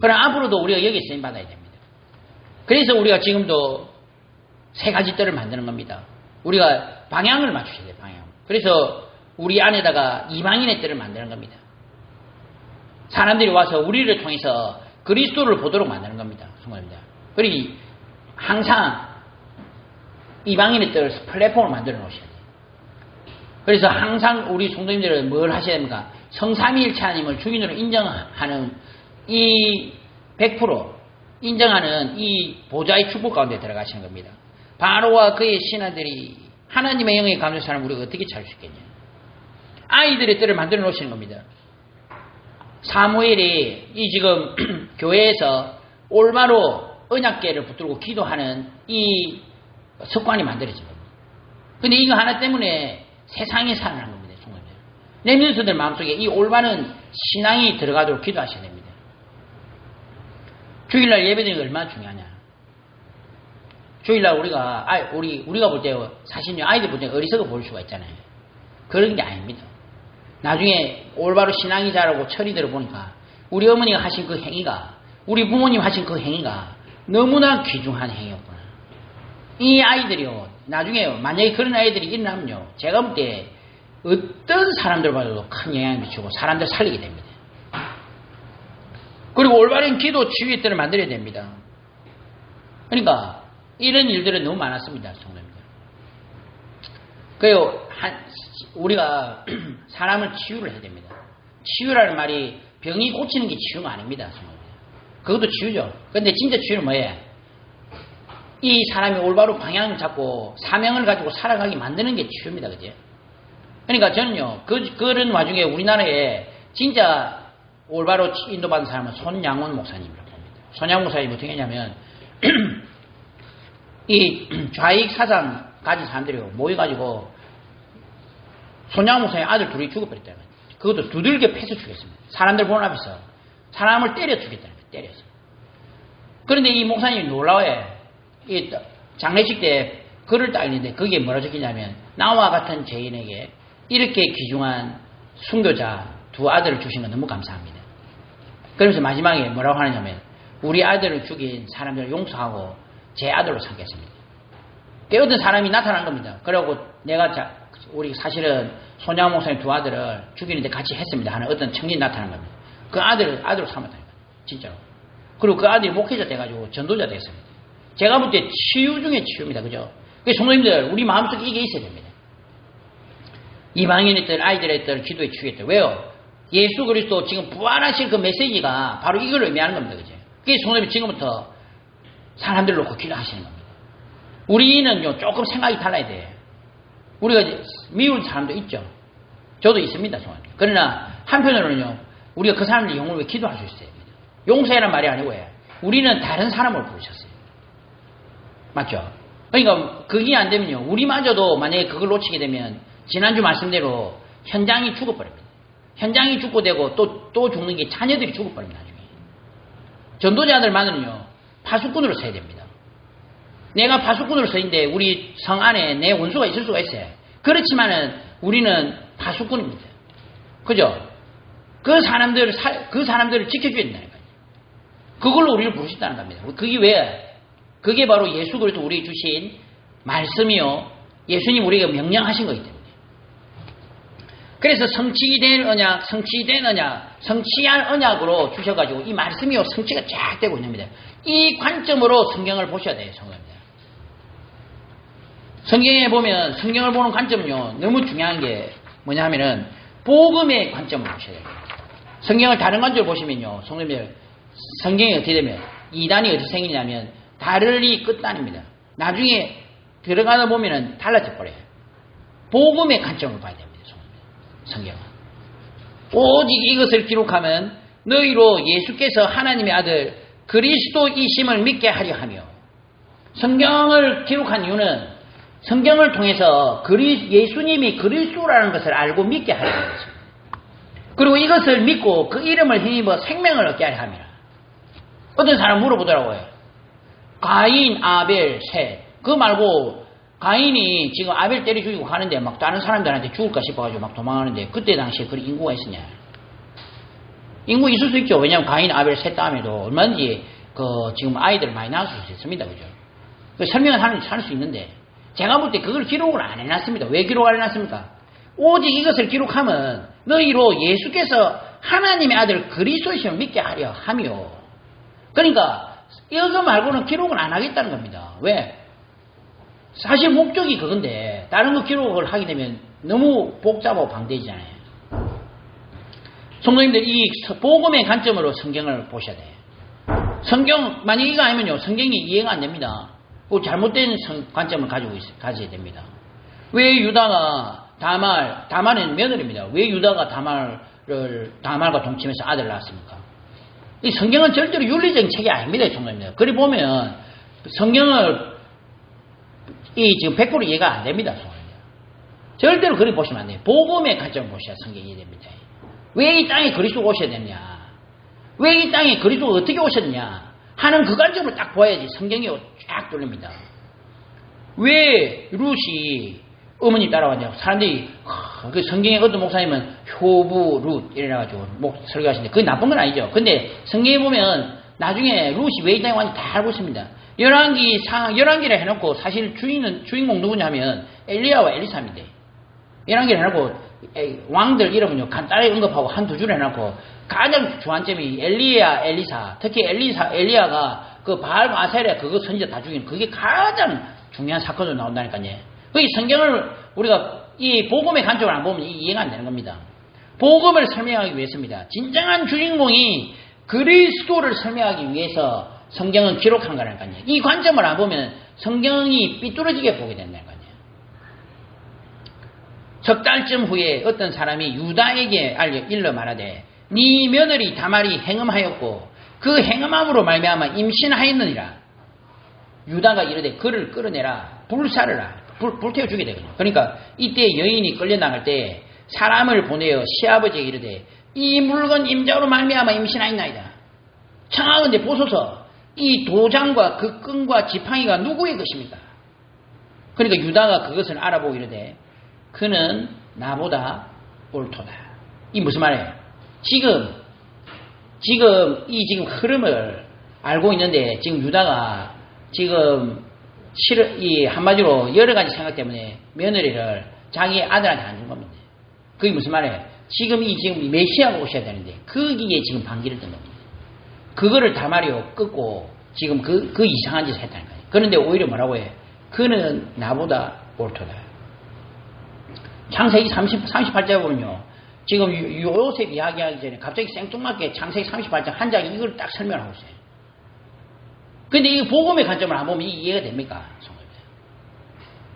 그럼 앞으로도 우리가 여기에 쓰임 받아야 됩니다. 그래서 우리가 지금도 세 가지 뜰을 만드는 겁니다. 우리가 방향을 맞추셔야 돼요. 방향. 그래서 우리 안에다가 이방인의 뜰을 만드는 겁니다. 사람들이 와서 우리를 통해서 그리스도를 보도록 만드는 겁니다. 성도입니다. 그리고 항상 이방인의 뜰을 플랫폼을 만들어 놓으셔야 돼요. 그래서 항상 우리 성도님들은 뭘 하셔야 됩니까? 성삼위일체 하나님을 주인으로 인정하는 이 100% 인정하는 이 보좌의 축복 가운데 들어가시는 겁니다. 바로와 그의 신하들이 하나님의 영에 감사하는 사람 우리가 어떻게 찾을 수 있겠냐? 아이들의 뜰을 만들어 놓으시는 겁니다. 사무엘이 이 지금 교회에서 올바로 언약궤를 붙들고 기도하는 이 습관이 만들어진 겁니다. 근데 이거 하나 때문에 세상이 살아난 겁니다. 렘넌트들 마음속에 이 올바른 신앙이 들어가도록 기도하셔야 됩니다. 주일날 예배드리는 게 얼마나 중요하냐. 주일날 우리가 볼 때 사실 아이들 볼 때 어리석어 보일 수가 있잖아요. 그런 게 아닙니다. 나중에 올바로 신앙이 자라고 철이 들어보니까 우리 어머니가 하신 그 행위가 우리 부모님 하신 그 행위가 너무나 귀중한 행위였구나. 이 아이들이요. 나중에 만약에 그런 아이들이 일어나면요. 제가 볼 때 어떤 사람들보다도 큰 영향을 미치고 사람들 살리게 됩니다. 그리고 올바른 기도 치유의 뜰을 만들어야 됩니다. 그러니까 이런 일들은 너무 많았습니다. 성도님들. 그래요. 우리가 사람을 치유를 해야 됩니다. 치유라는 말이 병이 고치는 게 치유가 아닙니다. 성도님들. 그것도 치유죠. 그런데 진짜 치유는 뭐예요? 이 사람이 올바로 방향을 잡고 사명을 가지고 살아가게 만드는 게 치유입니다. 그죠? 그러니까 저는요. 그런 와중에 우리나라에 진짜 올바로 인도받은 사람은 손양원 목사님이라고 합니다. 손양원 목사님이 어떻게 했냐면 이 좌익 사상 가진 사람들이 모여가지고 손양원 목사님 아들 둘이 죽어버렸다는 거예요. 그것도 두들겨 패서 죽였습니다. 사람들 보는 앞에서 사람을 때려 죽였다는 거예요. 때려서. 그런데 이 목사님이 놀라워요. 이 장례식 때 글을 딱 읽는데 거기에 뭐라 적히냐면 나와 같은 죄인에게 이렇게 귀중한 순교자 두 아들을 주신 건 너무 감사합니다. 그러면서 마지막에 뭐라고 하느냐면 우리 아들을 죽인 사람들을 용서하고 제 아들로 삼겠습니다. 어떤 사람이 나타난 겁니다. 그리고 우리 사실은 손양 목사님 두 아들을 죽이는데 같이 했습니다 하는 어떤 청년이 나타난 겁니다. 그 아들을 아들로 삼았다는 거예요. 진짜로. 그리고 그 아들이 목회자 돼가지고 전도자 됐습니다. 제가 볼 때 치유 중에 치유입니다. 그죠? 그래서 성도님들 우리 마음속에 이게 있어야 됩니다. 이방인의 뜰, 아이들의 뜰, 기도의 치유의 뜰. 왜요? 예수 그리스도 지금 부활하실 그 메시지가 바로 이걸 의미하는 겁니다. 그죠? 그게 성도님이 지금부터 사람들을 놓고 기도하시는 겁니다. 우리는요, 조금 생각이 달라야 돼. 우리가 미울 사람도 있죠. 저도 있습니다, 성도님. 그러나 한편으로는요, 우리가 그 사람들 영혼을 왜 기도할 수 있어요? 용서해란 말이 아니고, 우리는 다른 사람을 부르셨어요. 맞죠? 그러니까 그게 안 되면요, 우리마저도 만약에 그걸 놓치게 되면 지난주 말씀대로 현장이 죽어버립니다. 현장이 죽고 되고 또 죽는 게 자녀들이 죽어버립니다. 나중에. 전도자들만은요, 파수꾼으로 서야 됩니다. 내가 파수꾼으로 서는데 우리 성 안에 내 원수가 있을 수가 있어요. 그렇지만은 우리는 파수꾼입니다. 그죠? 그 사람들을 지켜줘야 된다는 거예요. 그걸로 우리를 부르셨다는 겁니다. 그게 왜? 그게 바로 예수 그리스도 우리 주신 말씀이요. 예수님 우리가 명령하신 거기 때문에. 그래서 성취된 언약, 성취할 언약으로 주셔가지고 이 말씀이요. 성취가 쫙 되고 있는 겁니다. 이 관점으로 성경을 보셔야 돼요. 성경입니다. 성경에 보면 성경을 보는 관점은요. 너무 중요한 게 뭐냐 하면은 복음의 관점을 보셔야 돼요. 성경을 다른 관점으로 보시면요. 성경이 어떻게 되면 이단이 어떻게 생기냐면 다르리 끝단입니다. 나중에 들어가다 보면은 달라져 버려요. 복음의 관점으로 봐야 됩니다. 성경은. 오직 이것을 기록하면 너희로 예수께서 하나님의 아들 그리스도이심을 믿게 하려 하며, 성경을 기록한 이유는 성경을 통해서 예수님이 그리스도라는 것을 알고 믿게 하려는 것입니다. 그리고 이것을 믿고 그 이름을 힘입어 생명을 얻게 하려 함이라. 어떤 사람 물어보더라고요. 가인, 아벨, 셋. 그거 말고 가인이 지금 아벨 때려 죽이고 가는데 막 다른 사람들한테 죽을까 싶어가지고 막 도망가는데 그때 당시에 그런 인구가 있었냐. 인구 있을 수 있죠. 왜냐하면 가인, 아벨 셋 다음에도 얼마든지 지금 아이들 많이 낳을 수 있습니다. 그죠? 설명을 할 수 있는데 제가 볼 때 그걸 기록을 안 해놨습니다. 왜 기록 안 해놨습니까? 오직 이것을 기록하면 너희로 예수께서 하나님의 아들 그리스도이심을 믿게 하려 하며. 그러니까 이거 말고는 기록을 안 하겠다는 겁니다. 왜? 사실 목적이 그건데 다른 거 기록을 하게 되면 너무 복잡하고 방대해지잖아요. 성도님들 이 복음의 관점으로 성경을 보셔야 돼요. 성경 만약 이거 아니면요 성경이 이해가 안 됩니다. 잘못된 관점을 가져야 됩니다. 왜 유다가 다말은 며느리입니다. 왜 유다가 다말과 동침해서 아들을 낳았습니까? 이 성경은 절대로 윤리적인 책이 아닙니다. 성경입니다. 그리 보면 성경을 지금 100% 이해가 안 됩니다. 성경입니다. 절대로 그리 보시면 안 돼요. 복음의 관점을 보셔야 성경이 이해됩니다. 왜 이 땅에 그리스도가 오셔야 되느냐? 왜 이 땅에 그리스도가 어떻게 오셨느냐? 하는 그 관점을 딱 보아야지 성경이 쫙 뚫립니다. 왜 룻이 어머니 따라왔냐? 사람들이 그 성경에 어떤 목사님은 효부 룻 이래가지고 설교하시는데 그게 나쁜 건 아니죠. 근데 성경에 보면 나중에 룻이 왜 이 땅에 왔는지 다 알고 있습니다. 열왕기를 해놓고 사실 주인공 누구냐 하면 엘리야와 엘리사입니다. 열왕기를 해놓고 왕들 이름은요 간단하게 언급하고 한두 줄 해놓고 가장 주안점이 엘리야, 엘리사. 특히 엘리야가 그 바알과 아세랴 그거 선지자 다 죽인 그게 가장 중요한 사건으로 나온다니까요. 그 성경을 우리가 이 복음의 관점을 안 보면 이해가 안 되는 겁니다. 복음을 설명하기 위해서입니다. 진정한 주인공이 그리스도를 설명하기 위해서 성경은 기록한 거라니까요. 이 관점을 안 보면 성경이 삐뚤어지게 보게 된다니까요. 석 달쯤 후에 어떤 사람이 유다에게 일러 말하되 네 며느리 다말이 행음하였고 그 행음함으로 말미암아 임신하였느니라. 유다가 이르되 그를 끌어내라 불사르라 불태워 주게 되거든요. 그러니까 이때 여인이 끌려나갈 때 사람을 보내어 시아버지에게 이르되 이 물건 임자로 말미암아 임신하였나이다. 청하건대 보소서 이 도장과 그 끈과 지팡이가 누구의 것입니까? 그러니까 유다가 그것을 알아보고 이르되 그는 나보다 옳도다. 이 무슨 말이에요? 지금 이 흐름을 알고 있는데 지금 유다가 지금 한마디로 여러 가지 생각 때문에 며느리를 자기 아들한테 안 준 겁니다. 그게 무슨 말이에요? 지금 메시아가 오셔야 되는데 거기에 지금 반기를 든 겁니다. 그거를 다말이요 끊고 지금 그 이상한 짓을 했다는 거예요. 그런데 오히려 뭐라고 해요? 그는 나보다 옳도다. 창세기 38절 보면요. 지금 요셉 이야기하기 전에 갑자기 생뚱맞게 창세기 38장 한 장이 이걸 딱 설명하고 있어요. 근데 이 복음의 관점을 한번 보면 이해가 됩니까?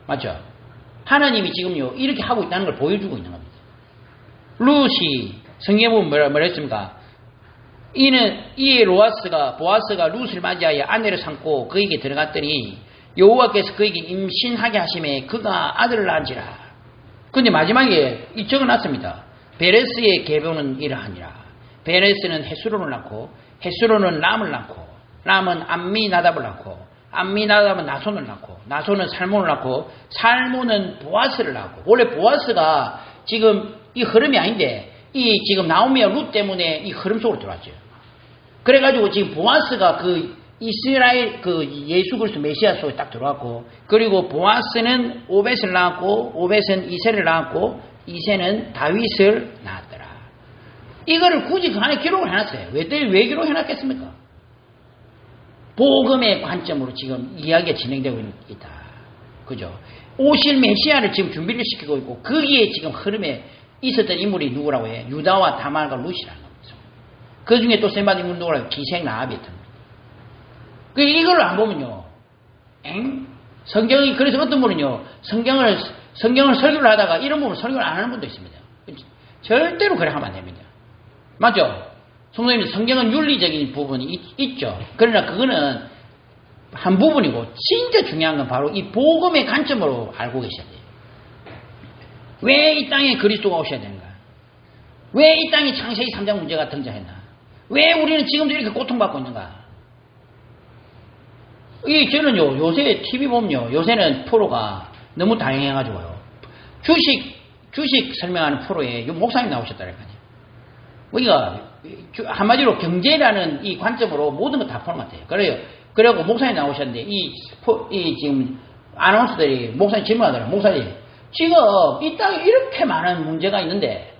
맞죠? 하나님이 지금요, 이렇게 하고 있다는 걸 보여주고 있는 겁니다. 룻이, 성경에 보면 뭐라 했습니까? 이에 보아스가 룻을 맞이하여 아내를 삼고 그에게 들어갔더니 여호와께서 그에게 임신하게 하심에 그가 아들을 낳은지라. 근데 마지막에 이 적어놨습니다. 베레스의 계보는 이러하니라. 베레스는 헤스론을 낳고 헤스론은 람을 낳고 람은 암미나답을 낳고 암미나답은 나손을 낳고 나손은 살몬을 낳고 살몬은 보아스를 낳고 원래 보아스가 지금 이 흐름이 아닌데 이 지금 나오미와 룻 때문에 이 흐름 속으로 들어왔죠. 그래가지고 지금 보아스가 그 이스라엘 그 예수 그리스도 메시아 속에 딱 들어왔고 그리고 보아스는 오벳을 낳았고 오벳은 이새를 낳았고 이새는 다윗을 낳았더라. 이거를 굳이 그 안에 기록을 해놨어요. 왜 기록해놨겠습니까? 복음의 관점으로 지금 이야기가 진행되고 있다. 그죠? 오실 메시아를 지금 준비를 시키고 있고 거기에 지금 흐름에 있었던 인물이 누구라고 해? 유다와 다말과 룻이라는 겁니다. 그 중에 또 셈받은 인물이 누구라고 해? 기생 라합이었던 겁니다. 이걸 안 보면요. 성경이 그래서 어떤 분은요. 성경을 설교를 하다가 이런 부분 설교를 안 하는 분도 있습니다. 절대로 그래 하면 안 됩니다. 맞죠? 성도님, 성경은 윤리적인 부분이 있죠. 그러나 그거는 한 부분이고 진짜 중요한 건 바로 이 복음의 관점으로 알고 계셔야 돼요. 왜 이 땅에 그리스도가 오셔야 되는가? 왜 이 땅에 창세기 3장 문제가 등장했나? 왜 우리는 지금도 이렇게 고통받고 있는가? 저는요, 요새 TV 보면요, 요새는 프로가 너무 다양해가지고요. 주식 설명하는 프로에 목사님 나오셨다니까요. 우리가 한마디로 경제라는 이 관점으로 모든 거 다 포함돼요. 그래고 목사님 나오셨는데 이 지금 아나운서들이 목사님 질문하더라고요. 목사님, 지금 이 땅에 이렇게 많은 문제가 있는데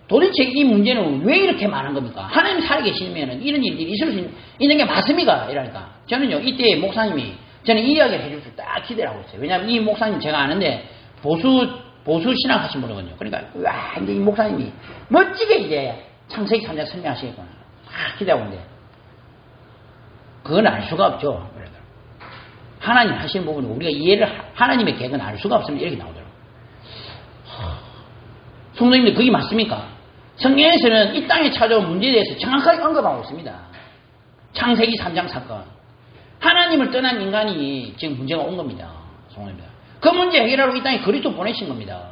도대체 이 문제는 왜 이렇게 많은 겁니까? 하나님 살아계시면 이런 일들이 있을 수 있는 게 맞습니까? 이러니까 저는요, 이때 목사님이 저는 이 이야기를 해줄 수 딱 기대를 하고 있어요. 왜냐하면 이 목사님 제가 아는데 보수 신앙 하신 분이거든요. 그러니까 와, 이제 이 목사님이 멋지게 이제 창세기 3장 설명하시겠구나. 막 기대하고 있는데 그건 알 수가 없죠. 하나님 하시는 부분은 우리가 하나님의 계획은 알 수가 없으면 이렇게 나오더라고요. 성도님들, 그게 맞습니까? 성경에서는 이 땅에 찾아온 문제에 대해서 정확하게 언급하고 있습니다. 창세기 3장 사건. 하나님을 떠난 인간이 지금 문제가 온 겁니다. 성도님들. 그 문제 해결하러 이 땅에 그리스도 보내신 겁니다.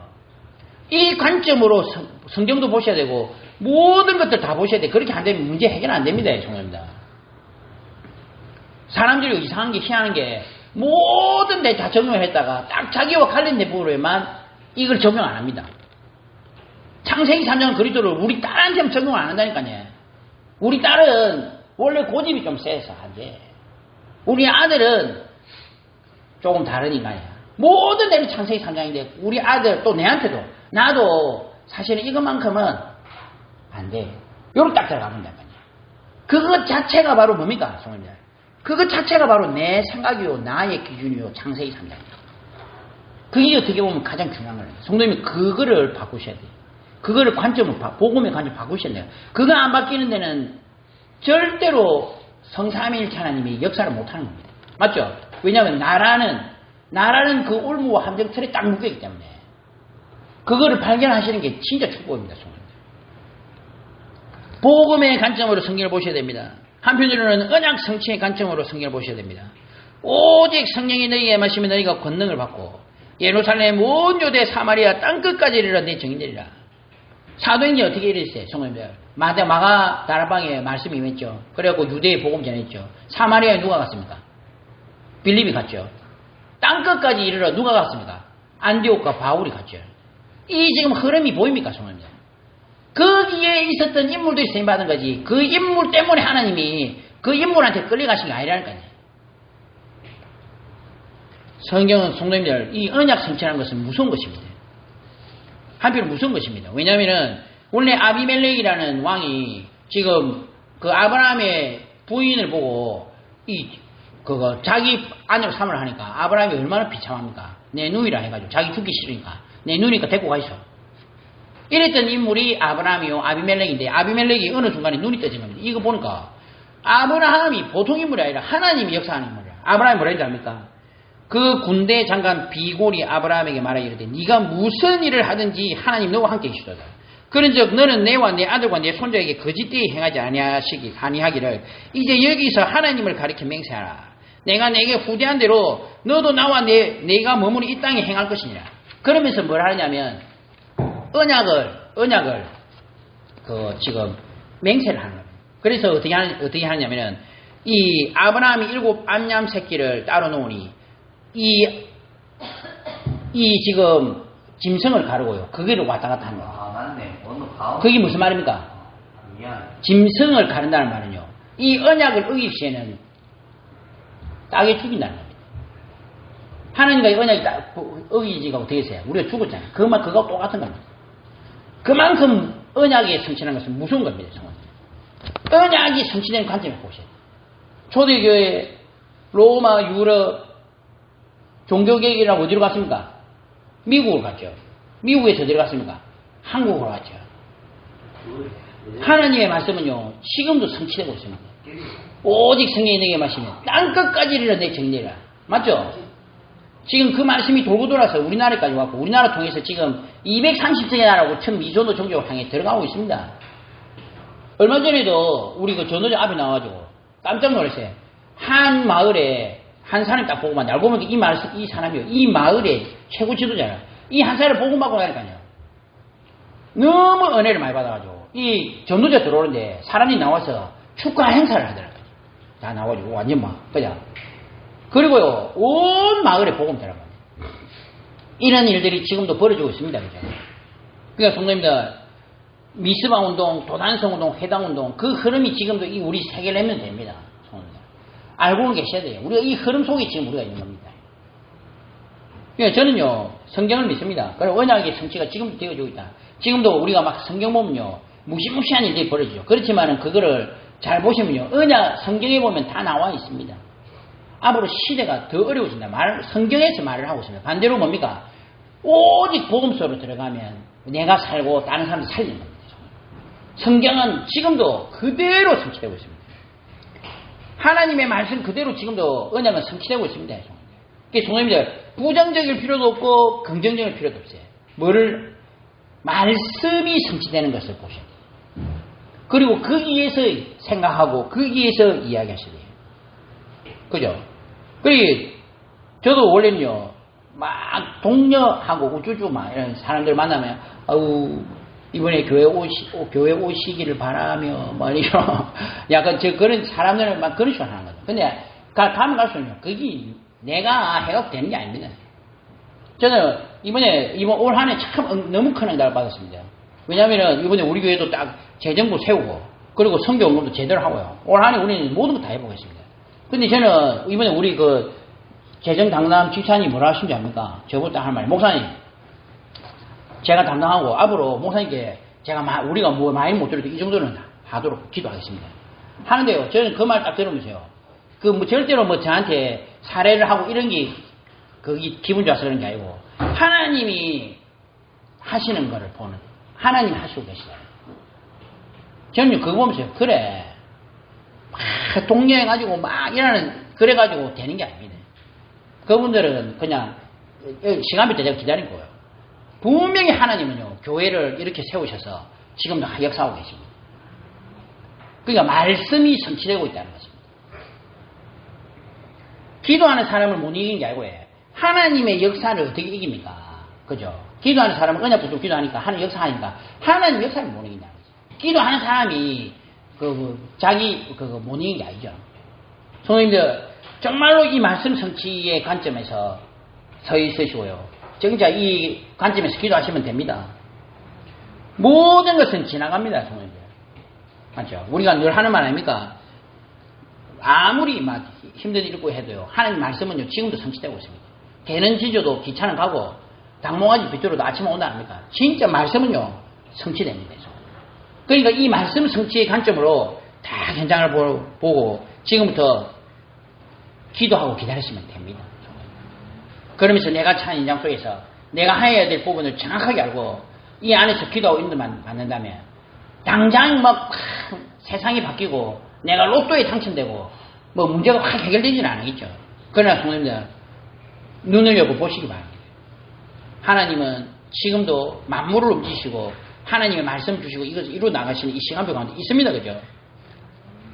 이 관점으로 성경도 보셔야 되고 모든 것들 다 보셔야 돼. 그렇게 안 되면 문제 해결 안 됩니다. 성도님들. 사람들이 이상한 게 희한한 게 모든 데 다 적용을 했다가 딱 자기와 관련된 부분에만 이걸 적용 안 합니다. 창세기 3장 그리스도를 우리 딸한테는 적용 안 한다니까요. 우리 딸은 원래 고집이 좀 세서 안 돼. 우리 아들은 조금 다르니까요. 모든 데는 창세기 3장인데 우리 아들 또 내한테도 나도 사실은 이것만큼은 안 돼. 요렇게 딱 들어가면 된다니까요. 그것 자체가 바로 뭡니까? 성도님들. 그것 자체가 바로 내 생각이요, 나의 기준이요, 창세기 3장이에요. 그게 어떻게 보면 가장 중요한 거예요. 성도님이 그거를 바꾸셔야 돼요. 그거를 복음의 관점 바꾸셔야 돼요. 그거 안 바뀌는 데는 절대로 성삼위일체 하나님이 역사를 못하는 겁니다. 맞죠? 왜냐하면 나라는 그 올무와 함정틀에 딱 묶여있기 때문에 그거를 발견하시는 게 진짜 축복입니다. 성도님들. 복음의 관점으로 성경을 보셔야 됩니다. 한편으로는 언약 성취의 관점으로 성경을 보셔야 됩니다. 오직 성령이 너희에게 마시면 너희가 권능을 받고 예루살렘 온 유대 사마리아 땅끝까지 이르러 내 증인되리라. 사도행전 어떻게 이랬어요? 성도님들. 마가 다락방에 말씀이 임했죠. 그래갖고 유대에 복음 전했죠. 사마리아에 누가 갔습니까? 빌립이 갔죠. 땅끝까지 이르러 누가 갔습니까? 안디옥과 바울이 갔죠. 이 지금 흐름이 보입니까? 성도님들. 거기에 있었던 인물들이 쓰임받은 거지. 그 인물 때문에 하나님이 그 인물한테 끌려가신 게 아니라니까요. 성경은 성도님들, 이 언약 성취라는 것은 무서운 것입니다. 한편 무서운 것입니다. 왜냐하면은 원래 아비멜렉이라는 왕이 지금 그 아브라함의 부인을 보고 자기 아내로 삼을 하니까 아브라함이 얼마나 비참합니까? 내 누이라 해가지고 자기 죽기 싫으니까 내 누이니까 데리고 가 있어. 이랬던 인물이 아브라함이요, 아비멜렉인데, 아비멜렉이 어느 순간에 눈이 떠진 겁니다. 이거 보니까, 아브라함이 보통 인물이 아니라 하나님이 역사하는 인물이야. 아브라함이 뭐라 했는지 압니까? 그 군대 장관 비골이 아브라함에게 말하여 이르되, 네가 무슨 일을 하든지 하나님 너와 함께 계시도다. 그런즉 너는 내와 내 아들과 내 손자에게 거짓되이 행하지 아니하기를 이제 여기서 하나님을 가리켜 맹세하라. 내가 내게 후대한 대로 너도 나와 내가 머무는 이 땅에 행할 것이니라. 그러면서 뭘 하느냐면 언약을 지금 맹세를 하는 거예요. 그래서 어떻게 하느냐면은 이 아브라함이 7 암얌 새끼를 따로 놓으니 이 지금 짐승을 가르고요. 거기를 왔다 갔다 하는 거예요. 맞네. 그게 무슨 말입니까? 짐승을 가른다는 말은요. 이 언약을 어길 시에는 따게 죽인다는 겁니다. 하나님과 이 언약이 어기지가 어떻게 했어요? 우리가 죽었잖아요. 그거 똑같은 겁니다. 그만큼 언약에 성취하는 것은 무서운 겁니다. 언약이 성취되는 관점을 보셔야 돼요. 초대교회, 로마, 유럽, 종교개혁이라고 어디로 갔습니까? 미국으로 갔죠. 미국에서 어디로 갔습니까? 한국으로 갔죠. 하나님의 말씀은요, 지금도 성취되고 있습니다. 오직 성령이 내게 마시면 땅끝까지 이르러 정리해라. 맞죠? 지금 그 말씀이 돌고 돌아서 우리나라까지 왔고, 우리나라 통해서 지금 230세계 나라고 전 미전도 종교를 향해 들어가고 있습니다. 얼마 전에도 우리 그 전도자 앞에 나와가지고 깜짝 놀랐어요. 한 마을에 한 사람이 딱 보고만, 알고 보니까 이 사람이요, 이 마을의 최고 지도자라. 이 한 사람을 보고받고 가니까요. 너무 은혜를 많이 받아가지고, 이 전도자 들어오는데 사람이 나와서 축하 행사를 하더라고요. 다 나와가지고, 완전 그냥. 그리고요, 온 마을에 복음 들어가요. 이런 일들이 지금도 벌어지고 있습니다. 그죠? 그러니까 성도님들, 미스바 운동, 도단성 운동, 회당 운동, 그 흐름이 지금도 우리 세계를 내면 됩니다. 성도님들. 알고는 계셔야 돼요. 우리가 이 흐름 속에 지금 우리가 있는 겁니다. 그러니까 저는요, 성경을 믿습니다. 그리고 언약의 성취가 지금도 되어지고 있다. 지금도 우리가 막 성경 보면요, 무시무시한 일들이 벌어지죠. 그렇지만은 그거를 잘 보시면요, 성경에 보면 다 나와 있습니다. 앞으로 시대가 더 어려워진다. 성경에서 말을 하고 있습니다. 반대로 뭡니까? 오직 복음서로 들어가면 내가 살고 다른 사람도 살리는 겁니다. 성경은 지금도 그대로 성취되고 있습니다. 하나님의 말씀 그대로 지금도 언약은 성취되고 있습니다. 그래서 성도님들, 부정적일 필요도 없고 긍정적일 필요도 없어요. 말씀이 성취되는 것을 보셔야 돼요. 그리고 거기에서 생각하고 거기에서 이야기하셔야 돼요. 그죠? 그리고 저도 원래는요, 막 동료하고 우쭈쭈 막 이런 사람들 만나면, 이번에 교회 오시기를 바라며, 이런, 약간 그런 사람들은 막 그런 식으로 하는 거죠. 근데 가면 갈수록요, 그게 내가 해가 되는 게 아닙니다. 저는 이번 올 한 해 참 너무 큰 응답을 받았습니다. 왜냐면은 이번에 우리 교회도 딱 재정부 세우고, 그리고 선교운동도 제대로 하고요. 올 한 해 우리는 모든 거 다 해보겠습니다. 근데 저는 이번에 우리 그 재정 담당 집사님이 뭐라 하신지 압니까? 저보다 할 말이, 목사님, 제가 담당하고 앞으로 목사님께 우리가 뭐 많이 못 들어도 이 정도는 하도록 기도하겠습니다. 하는데요, 저는 그 말 딱 들으면서요, 절대로 저한테 사례를 하고 이런 게, 기분 좋아서 그런 게 아니고, 하나님이 하시는 거를 보는, 하나님 하시고 계시다. 저는 그거 보면서, 그래, 막 동료해가지고 그래가지고 되는 게 아닙니다. 그분들은 그냥 시간이 될 때 기다린 거예요. 분명히 하나님은요, 교회를 이렇게 세우셔서 지금도 역사하고 계십니다. 그러니까 말씀이 성취되고 있다는 것입니다. 기도하는 사람을 못 이기는 게 아니고, 하나님의 역사를 어떻게 이깁니까? 그죠? 기도하는 사람은 언약 붙들고 기도하니까, 하나님 역사하니까, 하나님 역사를 못 이긴다는 거죠. 기도하는 사람이, 못 이기는 게 아니죠. 성도님들, 정말로 이 말씀 성취의 관점에서 서 있으시고요. 진짜 이 관점에서 기도하시면 됩니다. 모든 것은 지나갑니다, 성도님들. 맞죠? 우리가 늘 하는 말 아닙니까? 아무리 힘든 일 있고 해도요, 하나님 말씀은요, 지금도 성취되고 있습니다. 개는 지져도 기차는 가고, 당몽아지 빗들어도 아침에 온다 아닙니까? 진짜 말씀은요, 성취됩니다. 그러니까 이 말씀 성취의 관점으로 다 현장을 보고, 지금부터 기도하고 기다리시면 됩니다. 그러면서 내가 처한 현장 속에서 내가 해야 될 부분을 정확하게 알고, 이 안에서 기도하고 인도만 받는다면 당장 막 세상이 바뀌고 내가 로또에 당첨되고 뭐 문제가 확 해결되지는 않겠죠. 그러나 성도님들 눈을 열고 보시기 바랍니다. 하나님은 지금도 만물을 움직이시고 하나님의 말씀 주시고 이것을 이루어 나가시는 이 시간표 가운데 있습니다. 그죠?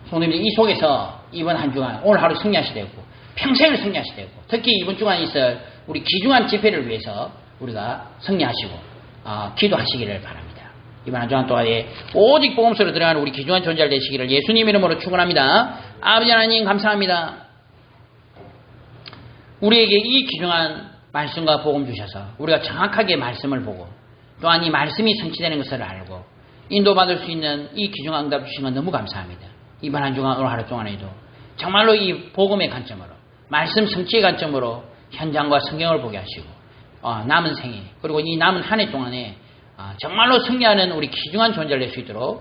성도님들 이 속에서 이번 한 주간 오늘 하루 승리하시게 되고 평생을 승리하시게 되고 특히 이번 주간 있을 우리 귀중한 집회를 위해서 우리가 승리하시고 기도하시기를 바랍니다. 이번 한 주간 동안 오직 복음서로 들어가는 우리 귀중한 존재를 되시기를 예수님 이름으로 축원합니다. 아버지 하나님 감사합니다. 우리에게 이 귀중한 말씀과 복음 주셔서 우리가 정확하게 말씀을 보고 또한 이 말씀이 성취되는 것을 알고 인도받을 수 있는 이 귀중한 응답 주신 건 너무 감사합니다. 이번 한 주간 오늘 하루 동안에도 정말로 이 복음의 관점으로 말씀 성취의 관점으로 현장과 성경을 보게 하시고 남은 생에 그리고 이 남은 한 해 동안에 정말로 승리하는 우리 귀중한 존재를 낼 수 있도록